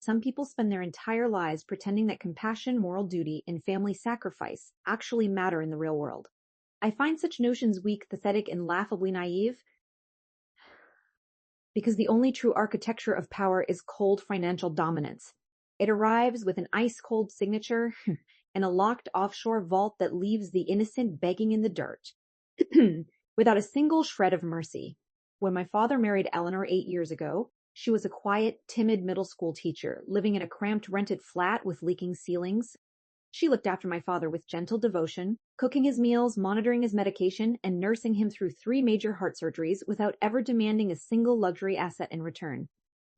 Some people spend their entire lives pretending that compassion, moral duty, and family sacrifice actually matter in the real world. I find such notions weak, pathetic, and laughably naive because the only true architecture of power is cold financial dominance. It arrives with an ice-cold signature and a locked offshore vault that leaves the innocent begging in the dirt, without a single shred of mercy. When my father married Eleanor 8 years ago, she was a quiet, timid middle school teacher, living in a cramped rented flat with leaking ceilings. She looked after my father with gentle devotion, cooking his meals, monitoring his medication, and nursing him through 3 major heart surgeries without ever demanding a single luxury asset in return.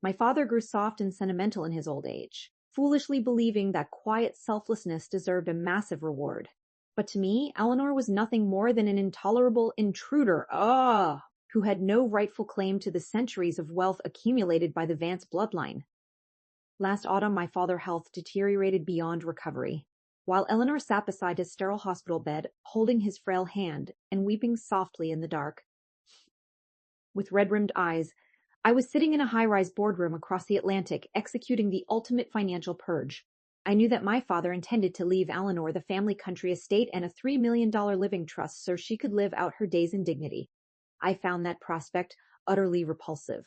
My father grew soft and sentimental in his old age, foolishly believing that quiet selflessness deserved a massive reward. But to me, Eleanor was nothing more than an intolerable intruder, who had no rightful claim to the centuries of wealth accumulated by the Vance bloodline. Last autumn, my father's health deteriorated beyond recovery. While Eleanor sat beside his sterile hospital bed, holding his frail hand and weeping softly in the dark, with red-rimmed eyes, I was sitting in a high-rise boardroom across the Atlantic, executing the ultimate financial purge. I knew that my father intended to leave Eleanor the family country estate and a $3 million living trust so she could live out her days in dignity. I found that prospect utterly repulsive.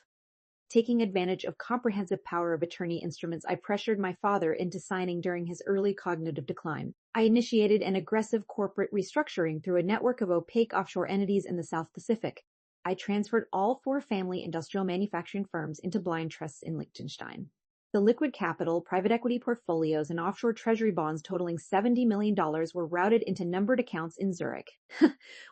Taking advantage of comprehensive power of attorney instruments, I pressured my father into signing during his early cognitive decline. I initiated an aggressive corporate restructuring through a network of opaque offshore entities in the South Pacific. I transferred all 4 family industrial manufacturing firms into blind trusts in Liechtenstein. The liquid capital, private equity portfolios, and offshore treasury bonds totaling $70 million were routed into numbered accounts in Zurich,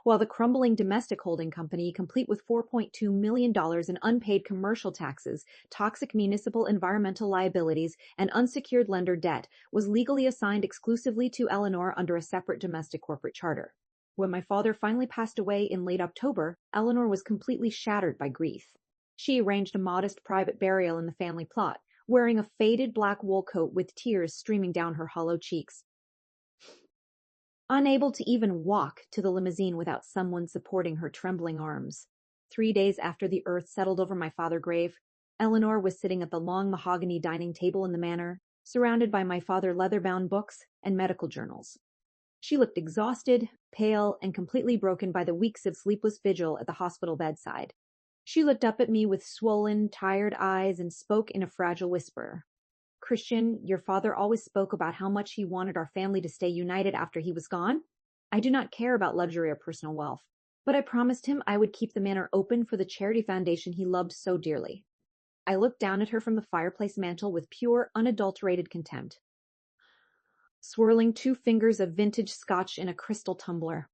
while the crumbling domestic holding company, complete with $4.2 million in unpaid commercial taxes, toxic municipal environmental liabilities, and unsecured lender debt, was legally assigned exclusively to Eleanor under a separate domestic corporate charter. When my father finally passed away in late October, Eleanor was completely shattered by grief. She arranged a modest private burial in the family plot, wearing a faded black wool coat with tears streaming down her hollow cheeks. Unable to even walk to the limousine without someone supporting her trembling arms. 3 days after the earth settled over my father's grave, Eleanor was sitting at the long mahogany dining table in the manor, surrounded by my father's leather-bound books and medical journals. She looked exhausted, pale, and completely broken by the weeks of sleepless vigil at the hospital bedside. She looked up at me with swollen, tired eyes and spoke in a fragile whisper. "Christian, your father always spoke about how much he wanted our family to stay united after he was gone. I do not care about luxury or personal wealth, but I promised him I would keep the manor open for the charity foundation he loved so dearly." I looked down at her from the fireplace mantel with pure, unadulterated contempt. Swirling 2 fingers of vintage scotch in a crystal tumbler.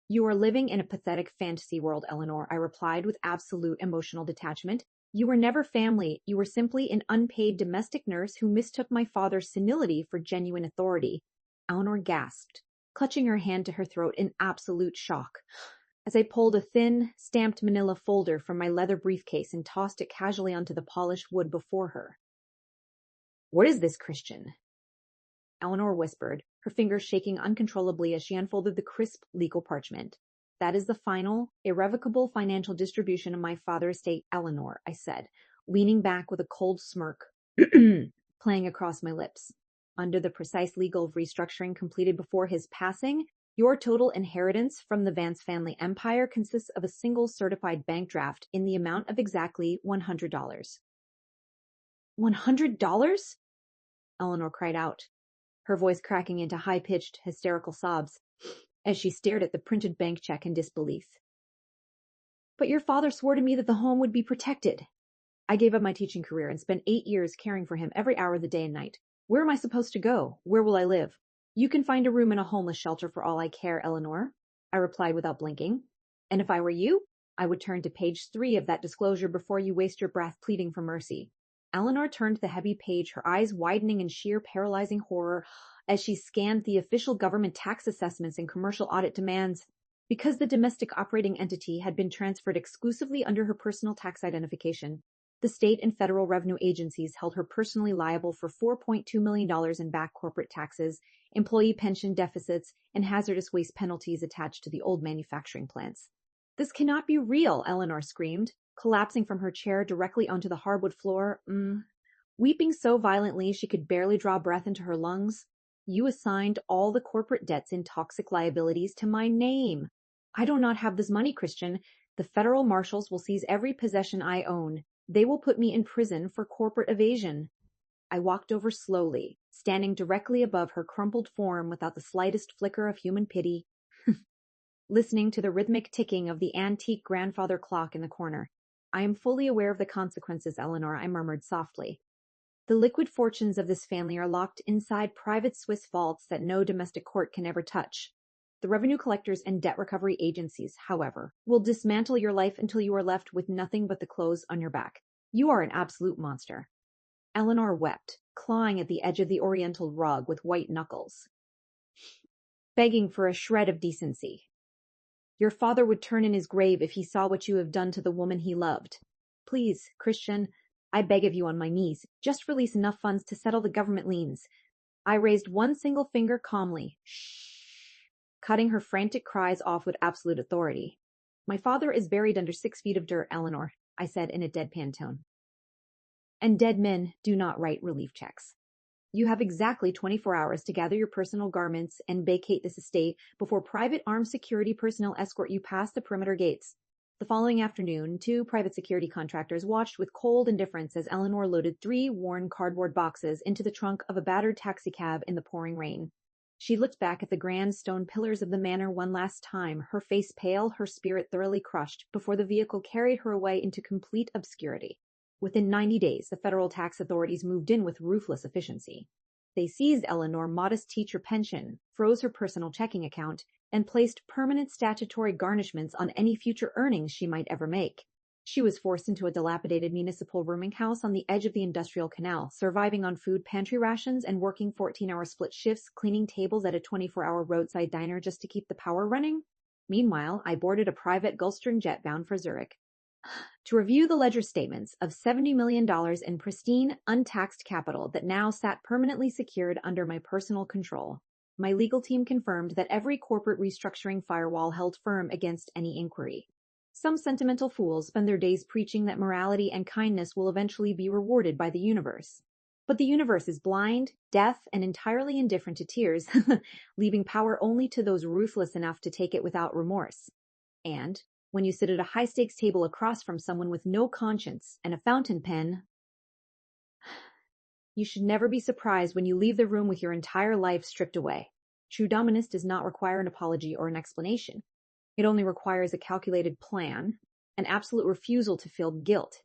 "You are living in a pathetic fantasy world, Eleanor," I replied with absolute emotional detachment. "You were never family. You were simply an unpaid domestic nurse who mistook my father's senility for genuine authority." Eleanor gasped, clutching her hand to her throat in absolute shock, as I pulled a thin, stamped manila folder from my leather briefcase and tossed it casually onto the polished wood before her. "What is this, Christian?" Eleanor whispered, her fingers shaking uncontrollably as she unfolded the crisp legal parchment. "That is the final, irrevocable financial distribution of my father's estate, Eleanor," I said, leaning back with a cold smirk playing across my lips. "Under the precise legal restructuring completed before his passing, your total inheritance from the Vance family empire consists of a single certified bank draft in the amount of exactly $100. $100? Eleanor cried out, her voice cracking into high-pitched, hysterical sobs, as she stared at the printed bank check in disbelief. "But your father swore to me that the home would be protected. I gave up my teaching career and spent 8 years caring for him every hour of the day and night. Where am I supposed to go? Where will I live?" "You can find a room in a homeless shelter for all I care, Eleanor," I replied without blinking. "And if I were you, I would turn to page 3 of that disclosure before you waste your breath pleading for mercy." Eleanor turned the heavy page, her eyes widening in sheer paralyzing horror as she scanned the official government tax assessments and commercial audit demands. Because the domestic operating entity had been transferred exclusively under her personal tax identification, the state and federal revenue agencies held her personally liable for $4.2 million in back corporate taxes, employee pension deficits, and hazardous waste penalties attached to the old manufacturing plants. "This cannot be real," Eleanor screamed, collapsing from her chair directly onto the hardwood floor. weeping so violently she could barely draw breath into her lungs. You assigned all the corporate debts and toxic liabilities to my name. I do not have this money, Christian. The federal marshals will seize every possession I own. They will put me in prison for corporate evasion. I walked over slowly, standing directly above her crumpled form without the slightest flicker of human pity, listening to the rhythmic ticking of the antique grandfather clock in the corner. I am fully aware of the consequences, Eleanor, I murmured softly. The liquid fortunes of this family are locked inside private Swiss vaults that no domestic court can ever touch. The revenue collectors and debt recovery agencies, however, will dismantle your life until you are left with nothing but the clothes on your back. You are an absolute monster. Eleanor wept, clawing at the edge of the oriental rug with white knuckles, begging for a shred of decency. Your father would turn in his grave if he saw what you have done to the woman he loved. Please, Christian, I beg of you on my knees, just release enough funds to settle the government liens. I raised one single finger calmly, cutting her frantic cries off with absolute authority. My father is buried under 6 feet of dirt, Eleanor, I said in a deadpan tone. And dead men do not write relief checks. You have exactly 24 hours to gather your personal garments and vacate this estate before private armed security personnel escort you past the perimeter gates. The following afternoon, 2 private security contractors watched with cold indifference as Eleanor loaded 3 worn cardboard boxes into the trunk of a battered taxicab in the pouring rain. She looked back at the grand stone pillars of the manor one last time, her face pale, her spirit thoroughly crushed, before the vehicle carried her away into complete obscurity. Within 90 days, the federal tax authorities moved in with ruthless efficiency. They seized Eleanor's modest teacher pension, froze her personal checking account, and placed permanent statutory garnishments on any future earnings she might ever make. She was forced into a dilapidated municipal rooming house on the edge of the industrial canal, surviving on food pantry rations and working 14-hour split shifts, cleaning tables at a 24-hour roadside diner just to keep the power running. Meanwhile, I boarded a private Gulfstream jet bound for Zurich to review the ledger statements of $70 million in pristine, untaxed capital that now sat permanently secured under my personal control. My legal team confirmed that every corporate restructuring firewall held firm against any inquiry. Some sentimental fools spend their days preaching that morality and kindness will eventually be rewarded by the universe. But the universe is blind, deaf, and entirely indifferent to tears, leaving power only to those ruthless enough to take it without remorse. And when you sit at a high-stakes table across from someone with no conscience and a fountain pen, you should never be surprised when you leave the room with your entire life stripped away. True dominance does not require an apology or an explanation. It only requires a calculated plan, an absolute refusal to feel guilt,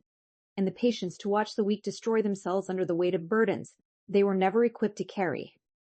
and the patience to watch the weak destroy themselves under the weight of burdens they were never equipped to carry.